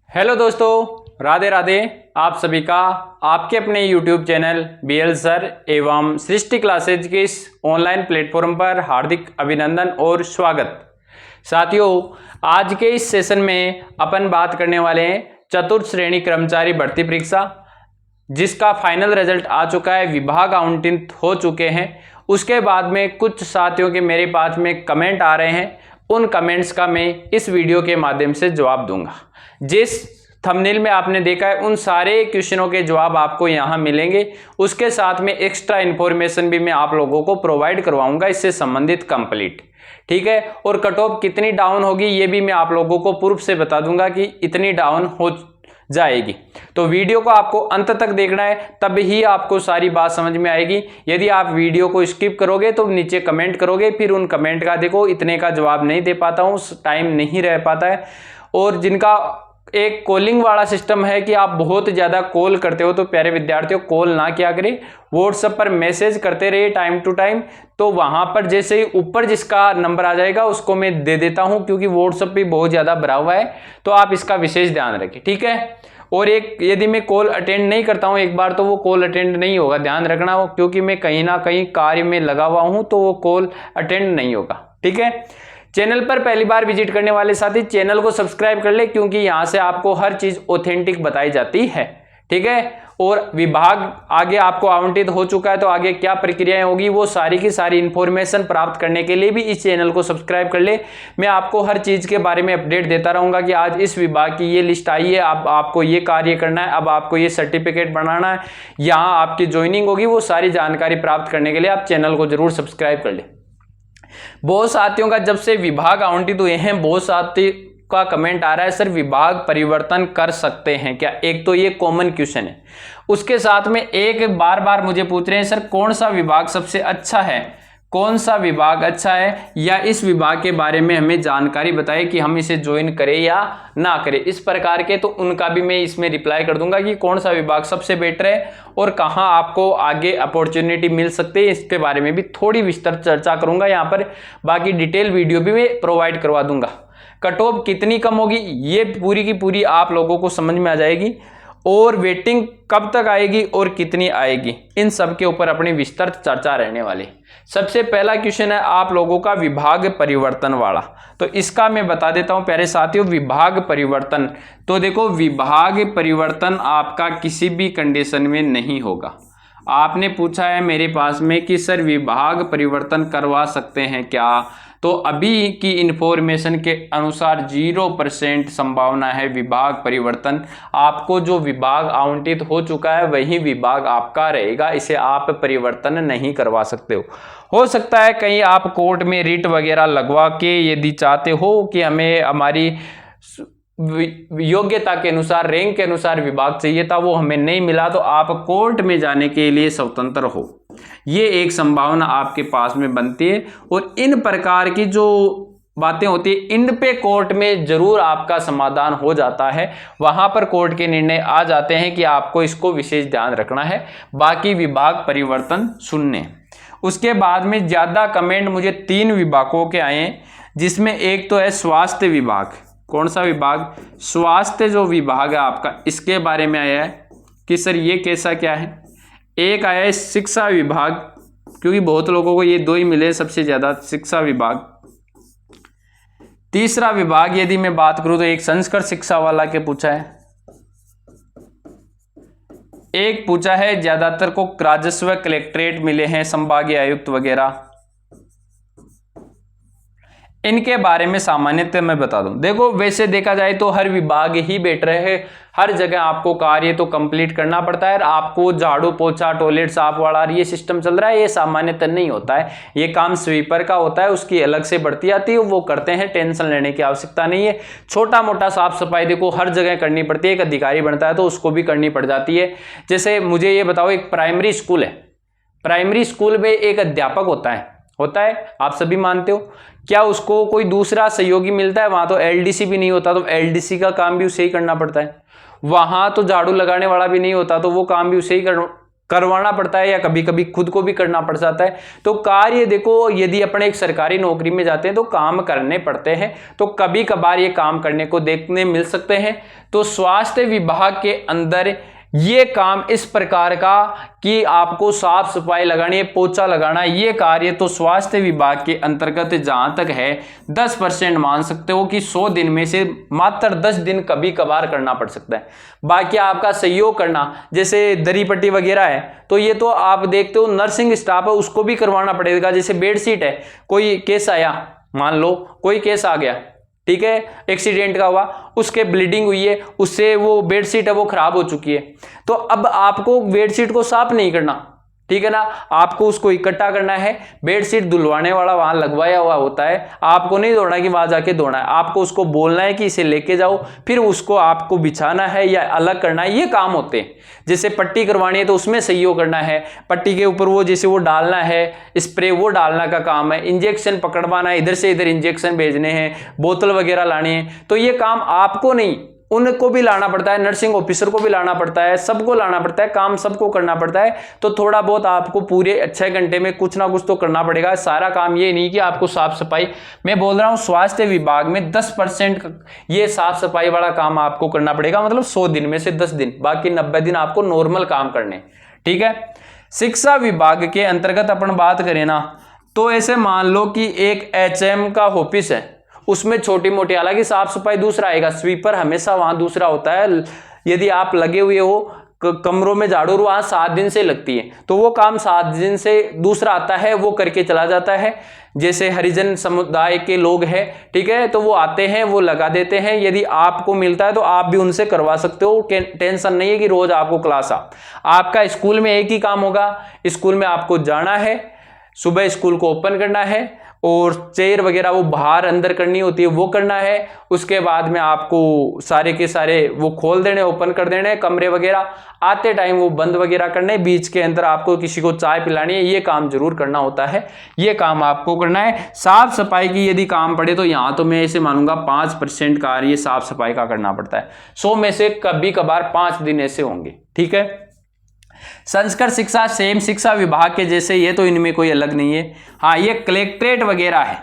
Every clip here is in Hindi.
हेलो दोस्तों, राधे राधे। आप सभी का आपके अपने YouTube चैनल BL सर एवं सृष्टि क्लासेज के इस ऑनलाइन प्लेटफॉर्म पर हार्दिक अभिनंदन और स्वागत। साथियों, आज के इस सेशन में अपन बात करने वाले हैं चतुर्थ श्रेणी कर्मचारी भर्ती परीक्षा, जिसका फाइनल रिजल्ट आ चुका है, विभाग आवंटित हो चुके हैं। उसके बाद में कुछ साथियों के मेरे पास में कमेंट आ रहे हैं, उन कमेंट्स का मैं इस वीडियो के माध्यम से जवाब दूंगा। जिस थंबनेल में आपने देखा है उन सारे क्वेश्चनों के जवाब आपको यहां मिलेंगे। उसके साथ में एक्स्ट्रा इन्फॉर्मेशन भी मैं आप लोगों को प्रोवाइड करवाऊंगा इससे संबंधित कंप्लीट, ठीक है। और कट ऑफ कितनी डाउन होगी ये भी मैं आप लोगों को प्रूफ से बता दूंगा कि इतनी डाउन हो जाएगी। तो वीडियो को आपको अंत तक देखना है, तब ही आपको सारी बात समझ में आएगी। यदि आप वीडियो को स्किप करोगे तो नीचे कमेंट करोगे, फिर उन कमेंट का देखो इतने का जवाब नहीं दे पाता हूँ, टाइम नहीं रह पाता है। और जिनका एक कॉलिंग वाला सिस्टम है कि आप बहुत ज़्यादा कॉल करते हो, तो प्यारे विद्यार्थियों कॉल ना किया करें, व्हाट्सएप पर मैसेज करते रहिए टाइम टू टाइम। तो वहाँ पर जैसे ही ऊपर जिसका नंबर आ जाएगा उसको मैं दे देता हूँ, क्योंकि व्हाट्सएप भी बहुत ज़्यादा भरा हुआ है, तो आप इसका विशेष ध्यान रखें, ठीक है। और एक यदि मैं कॉल अटेंड नहीं करता हूँ एक बार, तो वो कॉल अटेंड नहीं होगा, ध्यान रखना हो, क्योंकि मैं कहीं ना कहीं कार्य में लगा हुआ हूँ, तो वो कॉल अटेंड नहीं होगा, ठीक है। चैनल पर पहली बार विजिट करने वाले साथी चैनल को सब्सक्राइब कर ले, क्योंकि यहां से आपको हर चीज ऑथेंटिक बताई जाती है, ठीक है। और विभाग आगे आपको आवंटित हो चुका है, तो आगे क्या प्रक्रियाएं होगी वो सारी की सारी इंफॉर्मेशन प्राप्त करने के लिए भी इस चैनल को सब्सक्राइब कर ले। मैं आपको हर चीज के बारे में अपडेट देता रहूंगा कि आज इस विभाग की ये लिस्ट आई है, अब आपको ये कार्य करना है, अब आपको ये सर्टिफिकेट बनाना है, यहाँ आपकी ज्वाइनिंग होगी, वो सारी जानकारी प्राप्त करने के लिए आप चैनल को जरूर सब्सक्राइब कर ले। बहुत साथियों का जब से विभाग आवंटित हुए हैं, बहुत साथी का कमेंट आ रहा है सर विभाग परिवर्तन कर सकते हैं क्या। एक तो ये कॉमन क्वेश्चन है, उसके साथ में एक बार बार मुझे पूछ रहे हैं सर कौन सा विभाग सबसे अच्छा है, कौन सा विभाग अच्छा है, या इस विभाग के बारे में हमें जानकारी बताएं कि हम इसे ज्वाइन करें या ना करें, इस प्रकार के। तो उनका भी मैं इसमें रिप्लाई कर दूंगा कि कौन सा विभाग सबसे बेटर है और कहां आपको आगे अपॉर्चुनिटी मिल सकती है, इसके बारे में भी थोड़ी विस्तृत चर्चा करूंगा यहाँ पर। बाकी डिटेल वीडियो भी मैं प्रोवाइड करवा दूंगा। कट ऑफ कितनी कम होगी ये पूरी की पूरी आप लोगों को समझ में आ जाएगी, और वेटिंग कब तक आएगी और कितनी आएगी, इन सब के ऊपर अपनी विस्तृत चर्चा रहने वाली। सबसे पहला क्वेश्चन है आप लोगों का विभाग परिवर्तन वाला, तो इसका मैं बता देता हूं प्यारे साथियों। विभाग परिवर्तन, तो देखो विभाग परिवर्तन आपका किसी भी कंडीशन में नहीं होगा। आपने पूछा है मेरे पास में कि सर विभाग परिवर्तन करवा सकते हैं क्या, तो अभी की इंफॉर्मेशन के अनुसार 0% संभावना है विभाग परिवर्तन। आपको जो विभाग आवंटित हो चुका है वही विभाग आपका रहेगा, इसे आप परिवर्तन नहीं करवा सकते हो सकता है कहीं आप कोर्ट में रिट वगैरह लगवा के यदि चाहते हो कि हमें हमारी योग्यता के अनुसार, रैंक के अनुसार विभाग चाहिए था, वो हमें नहीं मिला, तो आप कोर्ट में जाने के लिए स्वतंत्र हो, ये एक संभावना आपके पास में बनती है। और इन प्रकार की जो बातें होती है इन पे कोर्ट में जरूर आपका समाधान हो जाता है, वहां पर कोर्ट के निर्णय आ जाते हैं कि आपको इसको विशेष ध्यान रखना है। बाकी विभाग परिवर्तन शून्य। उसके बाद में ज्यादा कमेंट मुझे 3 विभागों के आए हैं, जिसमें एक तो है स्वास्थ्य विभाग। कौन सा विभाग? स्वास्थ्य जो विभाग है आपका, इसके बारे में आया है कि सर ये कैसा क्या है। एक आया है शिक्षा विभाग, क्योंकि बहुत लोगों को ये 2 ही मिले सबसे ज्यादा, शिक्षा विभाग। तीसरा विभाग यदि मैं बात करूं तो एक संस्कृत शिक्षा वाला के पूछा है, एक पूछा है ज्यादातर को राजस्व कलेक्ट्रेट मिले हैं, संभागीय आयुक्त वगैरह। इनके बारे में सामान्यतः मैं बता दूं, देखो वैसे देखा जाए तो हर विभाग ही बेटर है, हर जगह आपको कार्य तो कंप्लीट करना पड़ता है। आपको झाड़ू पोछा टॉयलेट साफ वाला ये सिस्टम चल रहा है, ये सामान्यतः नहीं होता है, ये काम स्वीपर का होता है, उसकी अलग से बढ़ती आती है, वो करते हैं, टेंशन लेने की आवश्यकता नहीं है। छोटा मोटा साफ सफाई देखो हर जगह करनी पड़ती है, एक अधिकारी बनता है तो उसको भी करनी पड़ जाती है। जैसे मुझे ये बताओ, एक प्राइमरी स्कूल है, प्राइमरी स्कूल में एक अध्यापक होता है, आप सभी मानते हो, क्या उसको कोई दूसरा सहयोगी मिलता है? वहां तो एलडीसी भी नहीं होता, तो एलडीसी का काम भी उसे ही करना पड़ता है। वहां तो झाड़ू लगाने वाला भी नहीं होता, तो वो काम भी उसे ही करवाना पड़ता है या कभी कभी खुद को भी करना पड़ जाता है। तो कार्य देखो, यदि अपने एक सरकारी नौकरी में जाते हैं तो काम करने पड़ते हैं, तो कभी कभार ये काम करने को देखने मिल सकते हैं। तो स्वास्थ्य विभाग के अंदर ये काम इस प्रकार का कि आपको साफ सफाई लगानी है, पोछा लगाना, ये कार्य तो स्वास्थ्य विभाग के अंतर्गत जहां तक है 10% मान सकते हो कि 100 दिन में से मात्र 10 दिन कभी कभार करना पड़ सकता है। बाकी आपका सहयोग करना, जैसे दरी पट्टी वगैरह है, तो ये तो आप देखते हो नर्सिंग स्टाफ है उसको भी करवाना पड़ेगा। जैसे बेडशीट है, कोई केस आया, मान लो कोई केस आ गया, ठीक है, एक्सीडेंट का हुआ, उसके ब्लीडिंग हुई है, उससे वो बेडशीट है वो खराब हो चुकी है, तो अब आपको बेडशीट को साफ नहीं करना, ठीक है ना, आपको उसको इकट्ठा करना है। बेडशीट धुलवाने वाला वहां लगवाया हुआ होता है, आपको नहीं दौड़ना कि वहां जाके धोना है, आपको उसको बोलना है कि इसे लेके जाओ, फिर उसको आपको बिछाना है या अलग करना है, ये काम होते हैं। जैसे पट्टी करवानी है तो उसमें सहयोग करना है, पट्टी के ऊपर वो जैसे वो डालना है स्प्रे, वो डालना का काम है, इंजेक्शन पकड़वाना है, इधर से इधर इंजेक्शन भेजने हैं, बोतल वगैरह लानी है, तो ये काम आपको नहीं, उनको भी लाना पड़ता है, नर्सिंग ऑफिसर को भी लाना पड़ता है, सबको लाना पड़ता है, काम सबको करना पड़ता है। तो थोड़ा बहुत आपको पूरे 6 घंटे में कुछ ना कुछ तो करना पड़ेगा। सारा काम ये नहीं कि आपको साफ सफाई, मैं बोल रहा हूं स्वास्थ्य विभाग में 10% ये साफ सफाई वाला काम आपको करना पड़ेगा, मतलब 100 दिन में से 10 दिन, बाकी 90 दिन आपको नॉर्मल काम करने, ठीक है। शिक्षा विभाग के अंतर्गत अपन बात करें ना, तो ऐसे मान लो कि एक HM का ऑफिस है, उसमें छोटी मोटी, हालांकि साफ सफाई दूसरा आएगा, स्वीपर हमेशा वहां दूसरा होता है। यदि आप लगे हुए हो कमरों में झाड़ू, वहां 7 दिन से लगती है, तो वो काम 7 दिन से दूसरा आता है, वो करके चला जाता है। जैसे हरिजन समुदाय के लोग हैं, ठीक है, तो वो आते हैं, वो लगा देते हैं। यदि आपको मिलता है तो आप भी उनसे करवा सकते हो, टेंशन नहीं है कि रोज आपको क्लास आपका स्कूल में एक ही काम होगा, स्कूल में आपको जाना है, सुबह स्कूल को ओपन करना है और चेयर वगैरह वो बाहर अंदर करनी होती है, वो करना है। उसके बाद में आपको सारे के सारे वो खोल देने, ओपन कर देने कमरे वगैरह, आते टाइम वो बंद वगैरह करने, बीच के अंदर आपको किसी को चाय पिलानी है, ये काम जरूर करना होता है, ये काम आपको करना है। साफ सफाई की यदि काम पड़े तो यहाँ तो मैं ऐसे मानूंगा 5% कार्य साफ सफाई का करना पड़ता है, 100 में से कभी कभार 5 दिन ऐसे होंगे, ठीक है। संस्कृत शिक्षा सेम शिक्षा विभाग के जैसे, ये तो इनमें कोई अलग नहीं है। हाँ, ये कलेक्ट्रेट वगैरह है,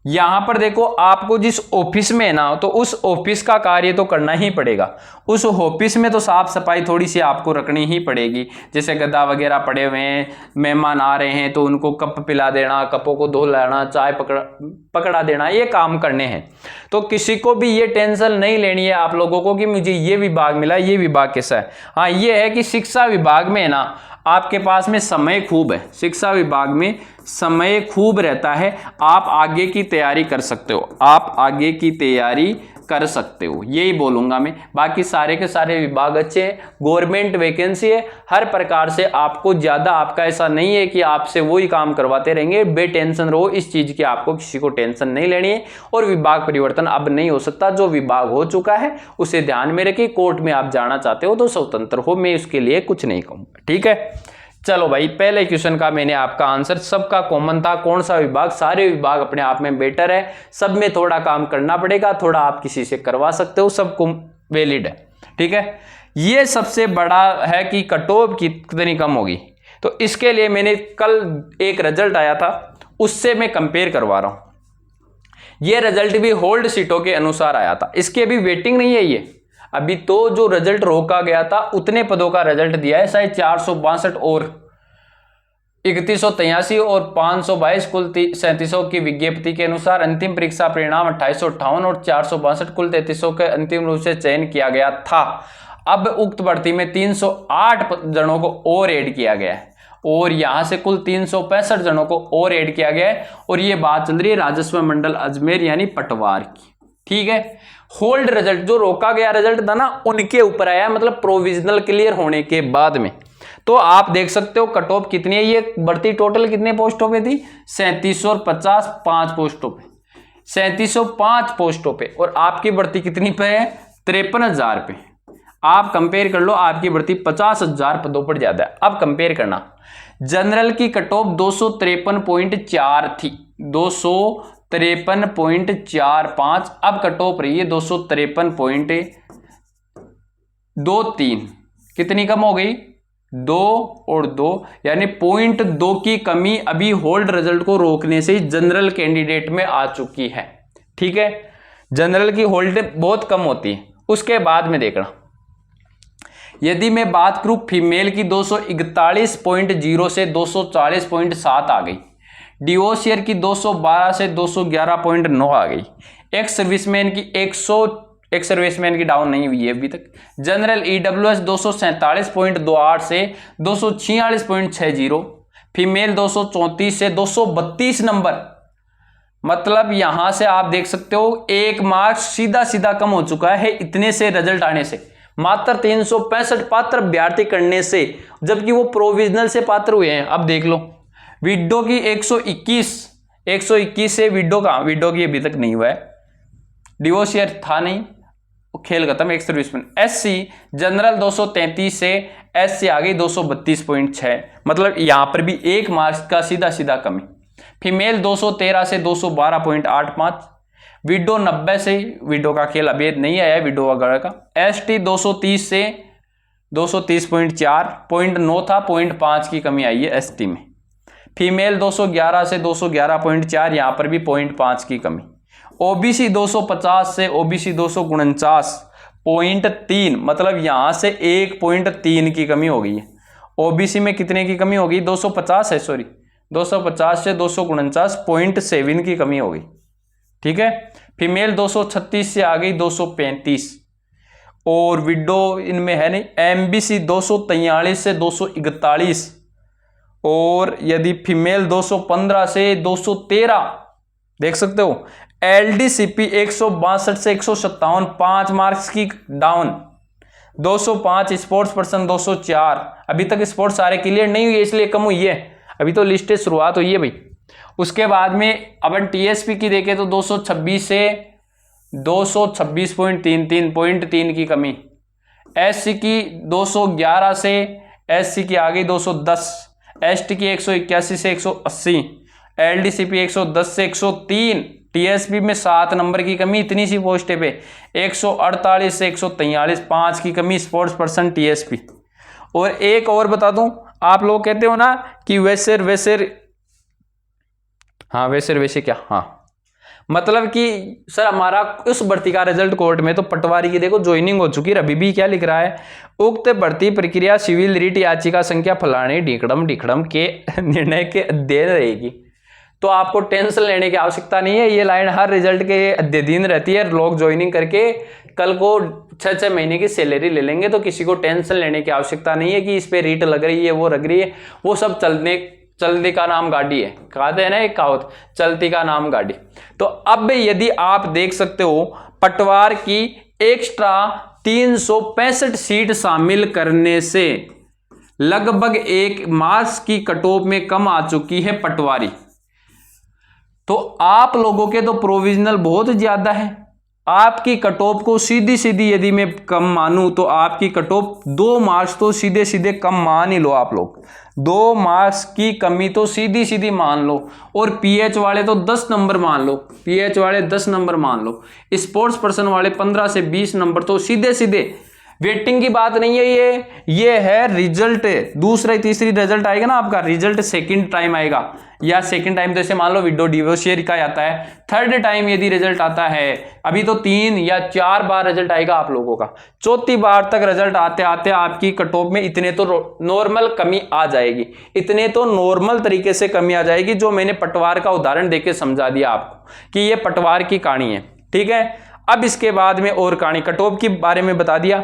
यहां पर देखो आपको जिस ऑफिस में है ना, तो उस ऑफिस का कार्य तो करना ही पड़ेगा। उस ऑफिस में तो साफ सफाई थोड़ी सी आपको रखनी ही पड़ेगी। जैसे गद्दा वगैरह पड़े हुए हैं, मेहमान आ रहे हैं तो उनको कप पिला देना, कपों को धो लाना, चाय पकड़ा देना, ये काम करने हैं। तो किसी को भी ये टेंशन नहीं लेनी है आप लोगों को कि मुझे ये विभाग मिला, ये विभाग कैसा है। हाँ, ये है कि शिक्षा विभाग में है ना, आपके पास में समय खूब है, शिक्षा विभाग में समय खूब रहता है, आप आगे की तैयारी कर सकते हो, आप आगे की तैयारी कर सकते हो, यही बोलूंगा मैं। बाकी सारे के सारे विभाग अच्छे हैं, गवर्नमेंट वैकेंसी है हर प्रकार से, आपको ज्यादा आपका ऐसा नहीं है कि आपसे वही काम करवाते रहेंगे, बेटेंशन रहो इस चीज की, आपको किसी को टेंशन नहीं लेनी है। और विभाग परिवर्तन अब नहीं हो सकता, जो विभाग हो चुका है उसे ध्यान में रखिए। कोर्ट में आप जाना चाहते हो तो स्वतंत्र हो, मैं उसके लिए कुछ नहीं कहूंगा, ठीक है। चलो भाई, पहले क्वेश्चन का मैंने आपका आंसर, सबका कॉमन था, कौन सा विभाग, सारे विभाग अपने आप में बेटर है, सब में थोड़ा काम करना पड़ेगा, थोड़ा आप किसी से करवा सकते हो, सबको वैलिड है, ठीक है। ये सबसे बड़ा है कि कट ऑफ कितनी कम होगी, तो इसके लिए मैंने कल एक रिजल्ट आया था, उससे मैं कंपेयर करवा रहा हूं। ये रिजल्ट भी होल्ड सीटों के अनुसार आया था, इसकी अभी वेटिंग नहीं है, ये अभी तो जो रिजल्ट रोका गया था उतने पदों का रिजल्ट दिया है, शायद 462 और 3183 और 522 कुल 3700 की विज्ञप्ति के अनुसार अंतिम परीक्षा परिणाम 2858 और 462 कुल 3300 के अंतिम रूप से चयन किया गया था। अब उक्त भर्ती में 308 जनों को और ऐड किया गया है, और यहां से कुल 365 जनों को और ऐड किया गया है, और ये बात चल रही है राजस्व मंडल अजमेर यानी पटवार की, ठीक है। होल्ड रिजल्ट, जो रोका गया रिजल्ट था ना, उनके ऊपर आया, मतलब प्रोविजनल क्लियर होने के बाद में। तो आप देख सकते हो कट ऑफ कितनी है, ये भर्ती टोटल कितने पोस्टों पे थी, 3750, 5 पोस्टों पे, 3705 पोस्टों पे, और आपकी भर्ती कितनी पे है, 53,000 पे। आप कंपेयर कर लो, आपकी भर्ती 50,000 पदों पर ज्यादा है। अब कंपेयर करना, जनरल की कट ऑफ 253.4 थी, 253.45, अब कट ऑफ रही है 253.23, कितनी कम हो गई, 2 और 2 यानी 0.2 की कमी अभी होल्ड रिजल्ट को रोकने से जनरल कैंडिडेट में आ चुकी है। ठीक है, जनरल की होल्ड बहुत कम होती है। उसके बाद में देखना, यदि मैं बात करूं फीमेल की 241.0 से 240.7 आ गई, डिवोशियर की 212 से 211.9 आ गई, एक्स सर्विसमैन की एक्स सर्विसमैन की डाउन नहीं हुई है अभी तक, जनरल ईडब्ल्यूएस 247.28 से 246.60, फीमेल 234 से 232 नंबर। मतलब यहां से आप देख सकते हो 1 मार्क्स सीधा सीधा कम हो चुका है इतने से रिजल्ट आने से, मात्र 365 पात्र अभ्यर्थी करने से, जबकि वो प्रोविजनल से पात्र हुए हैं। अब देख लो विडो की 121 से विडो की अभी तक नहीं हुआ है, डिवोशियर था नहीं, खेल खत्म, एक सर्विसमैन। एससी जनरल 233 से एससी आ गई 232.6, मतलब यहां पर भी 1 मार्क्स का सीधा सीधा कमी। फीमेल 213 से 212.85, विडो 90 से, विडो का खेल अभी नहीं आया विडो वगैरह का। एसटी 230 से 230.4, 0.9 था, 0.5 की कमी आई है एसटी में। फीमेल 211 से 211.4, यहां पर भी 0.5 की कमी। ओबीसी 250 से ओबीसी 249.3, मतलब यहां से 1.3 की कमी हो गई है। ओबीसी में कितने की कमी हो गई, 250 है, सॉरी 250 से 249.7 की कमी हो गई। ठीक है, फीमेल 236 से आ गई 235, और विडो इनमें है नहीं। एमबीसी 243 से 241, और यदि फीमेल 215 से 213 देख सकते हो। एलडीसीपी 162 से 157, 5 मार्क्स की डाउन। 205 स्पोर्ट्स पर्सन 204, अभी तक स्पोर्ट्स सारे क्लियर नहीं हुई इसलिए कम हुई है, अभी तो लिस्ट शुरुआत हुई है भाई। उसके बाद में अपन टीएसपी की देखें तो 226 से 226.33 की कमी। एससी की 211 से एससी की आ गई 210, एसटी की 181 से 180, एलडीसीपी 110 से 103, टीएसपी में 7 नंबर की कमी, इतनी सी पोस्ट पे 148 से 143, 5 की कमी स्पोर्ट्स पर्सन टीएसपी। और एक और बता दूं, आप लोग कहते हो ना कि वैसे क्या, हाँ मतलब कि सर हमारा उस भर्ती का रिजल्ट कोर्ट में, तो पटवारी की देखो ज्वाइनिंग हो चुकी है। अभी भी क्या लिख रहा है, उक्त भर्ती प्रक्रिया सिविल रिट याचिका संख्या फलाने ढिकड़म के निर्णय के अध्ययन रहेगी। तो आपको टेंशन लेने की आवश्यकता नहीं है, ये लाइन हर रिजल्ट के अध्ययन रहती है। लोग ज्वाइनिंग करके कल को 6-6 महीने की सैलरी ले लेंगे, तो किसी को टेंशन लेने की आवश्यकता नहीं है कि इस पे रीट लग रही है, वो लग रही है, वो सब चलती का नाम गाड़ी है, कहते हैं ना एक कहावत, चलती का नाम गाड़ी। तो अब यदि आप देख सकते हो पटवार की एक्स्ट्रा 365 सीट शामिल करने से लगभग 1 मार्क्स की कट ऑफ में कम आ चुकी है पटवारी। तो आप लोगों के तो प्रोविजनल बहुत ज्यादा है, आपकी कट ऑफ को सीधी सीधी यदि मैं कम मानूं तो आपकी कट ऑफ 2 मार्क्स तो सीधे सीधे कम मान ही लो आप लोग, 2 मार्क्स की कमी तो सीधी सीधी मान लो। और पीएच वाले तो 10 नंबर मान लो, पीएच वाले 10 नंबर मान लो, स्पोर्ट्स पर्सन वाले 15 से 20 नंबर, तो सीधे सीधे वेटिंग की बात नहीं है ये है रिजल्ट। दूसरा तीसरी रिजल्ट आएगा ना आपका, रिजल्ट सेकंड टाइम आएगा, या सेकंड टाइम तो ऐसे मान लो विडो डिवोशियर का आता है, थर्ड टाइम यदि रिजल्ट आता है, अभी तो 3 या 4 बार रिजल्ट आएगा आप लोगों का, चौथी बार तक रिजल्ट आते आते आपकी कट ऑफ में इतने तो नॉर्मल कमी आ जाएगी, इतने तो नॉर्मल तरीके से कमी आ जाएगी, जो मैंने पटवार का उदाहरण देके समझा दिया आपको कि ये पटवार की कहानी है। ठीक है, अब इसके बाद में और कहानी कट ऑफ के बारे में बता दिया।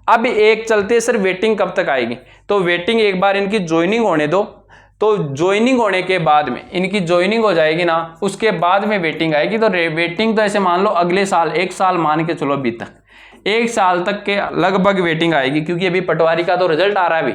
अब एक चलते सर वेटिंग कब तक आएगी, तो वेटिंग एक बार इनकी ज्वाइनिंग होने दो, तो ज्वाइनिंग होने के बाद में इनकी ज्वाइनिंग हो जाएगी ना, उसके बाद में वेटिंग आएगी। तो वेटिंग तो ऐसे मान लो अगले साल 1 साल मान के चलो, अभी तक 1 साल तक के लगभग वेटिंग आएगी, क्योंकि अभी पटवारी का तो रिजल्ट आ रहा है अभी,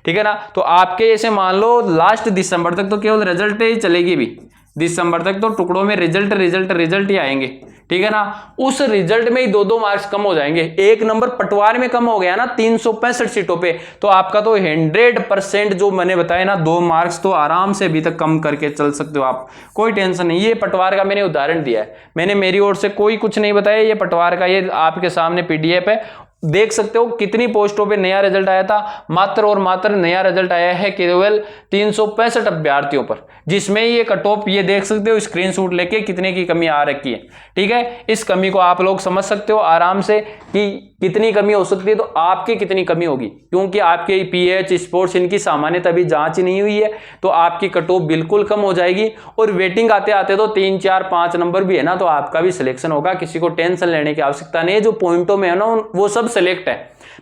ठीक है ना। तो आपके ऐसे मान लो लास्ट दिसंबर तक तो केवल रिजल्ट ही चलेगी, भी दिसंबर तक तो टुकड़ों में रिजल्ट ही आएंगे, ठीक है ना। उस रिजल्ट में ही 2-2 मार्क्स कम हो जाएंगे, 1 नंबर पटवार में कम हो गया ना 365 सीटों पे, तो आपका तो 100% जो मैंने बताया ना 2 मार्क्स तो आराम से अभी तक कम करके चल सकते हो आप, कोई टेंशन नहीं। ये पटवार का मैंने उदाहरण दिया है, मैंने मेरी ओर से कोई कुछ नहीं बताया, ये पटवार का ये आपके सामने PDF है, देख सकते हो कितनी पोस्टों पे नया रिजल्ट आया था, मात्र और मात्र नया रिजल्ट आया है केवल 365 अभ्यर्थियों पर, जिसमें ये कट ऑफ ये देख सकते हो स्क्रीनशॉट लेके कितने की कमी आ रखी है। ठीक है, इस कमी को आप लोग समझ सकते हो आराम से कि कितनी कमी हो सकती है, तो आपकी कितनी कमी होगी, क्योंकि आपके पीएच स्पोर्ट्स इनकी सामान्यतः अभी जांच नहीं हुई है, तो आपकी कट ऑफ बिल्कुल कम हो जाएगी। और वेटिंग आते आते तो 3 4 5 नंबर भी है ना, तो आपका भी सिलेक्शन होगा, किसी को टेंशन लेने की आवश्यकता नहीं है। जो पॉइंटों में है ना वो सब सिलेक्ट है,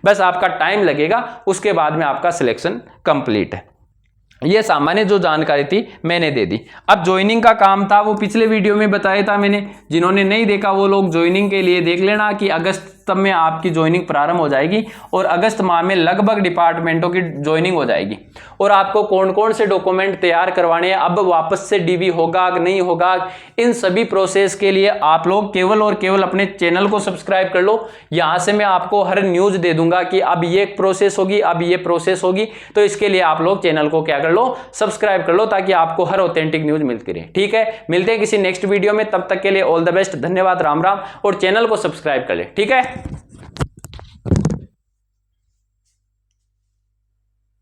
बस आपका टाइम लगेगा, उसके बाद में आपका सिलेक्शन कंप्लीट है। ये सामान्य जो जानकारी थी मैंने दे दी। अब ज्वाइनिंग का काम था वो पिछले वीडियो में बताया था मैंने, जिन्होंने नहीं देखा वो लोग ज्वाइनिंग के लिए देख लेना कि अगस्त तब में आपकी ज्वाइनिंग प्रारंभ हो जाएगी और अगस्त माह में लगभग डिपार्टमेंटों की ज्वाइनिंग हो जाएगी। और आपको कौन कौन से डॉक्यूमेंट तैयार करवाने हैं, अब वापस से डीबी होगा कि नहीं होगा, इन सभी प्रोसेस के लिए आप लोग केवल और केवल अपने चैनल को सब्सक्राइब कर लो। यहां से मैं आपको हर न्यूज दे दूंगा कि अब ये प्रोसेस होगी, अब ये प्रोसेस होगी, तो इसके लिए आप लोग चैनल को क्या कर लो, सब्सक्राइब कर लो, ताकि आपको हर ऑथेंटिक न्यूज मिलती रहे। ठीक है, मिलते हैं किसी नेक्स्ट वीडियो में, तब तक के लिए ऑल द बेस्ट, धन्यवाद, राम राम, और चैनल को सब्सक्राइब कर ले। ठीक है।